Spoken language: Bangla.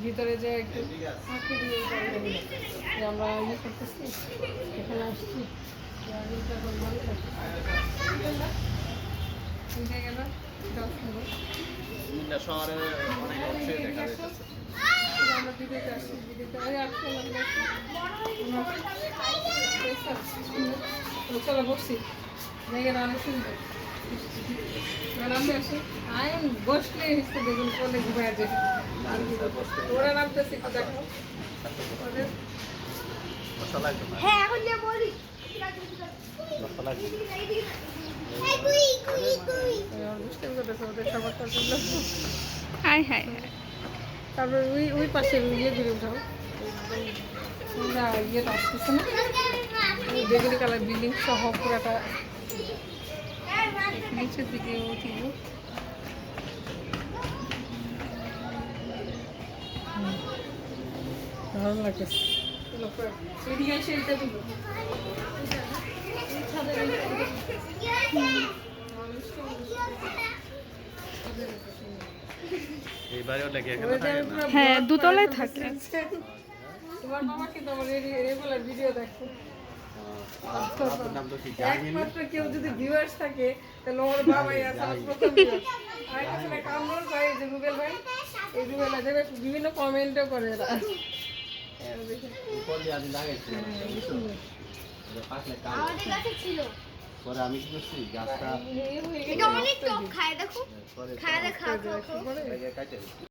ভিতরে যে একটু ফাঁকি দিয়ে আমরা ইয়ে করতেছি, এখানে আসছি শহরে অনেক অংশে দেখা যাচ্ছে। আমরা দিদিতে আসছি, দিদিতে চলো বসছি, জায়গাটা অনেক সুন্দর। আমি বসলে দেখুন কোলে ঘুরে আছে, ওরা নামতেছে একটু দেখো। হ্যাঁ এখন যে বলি তারপর ওই পাশে ইয়ে ঘুরে উঠাও, ইয়েটা আসতেছে না, বেগুনি কালার বিল্ডিং সহ পুরাটা নিচের দিকে উঠিয়ে ভালো লাগতেছে। এদিকে এসে এটা দিল হ্যাঁ দুতলায় থাকে। তোমার মামা কিন্তু আমার রেগুলার ভিডিও দেখো। একমাত্র কেউ যদি ভিউয়ার্স থাকে তাহলে ওর বাবাই আছে আমার প্রথম ভিউয়ার্স। আর আসলে কামরুল ভাই যে রুবেল ভাই, এই রুবেল আছে বিভিন্ন কমেন্টও করে এরা। আমাদের কাছে ছিল। পরে আমি কি করছি গাছটা এটা অনেক টক খায়, দেখো খায় দেখা খাও।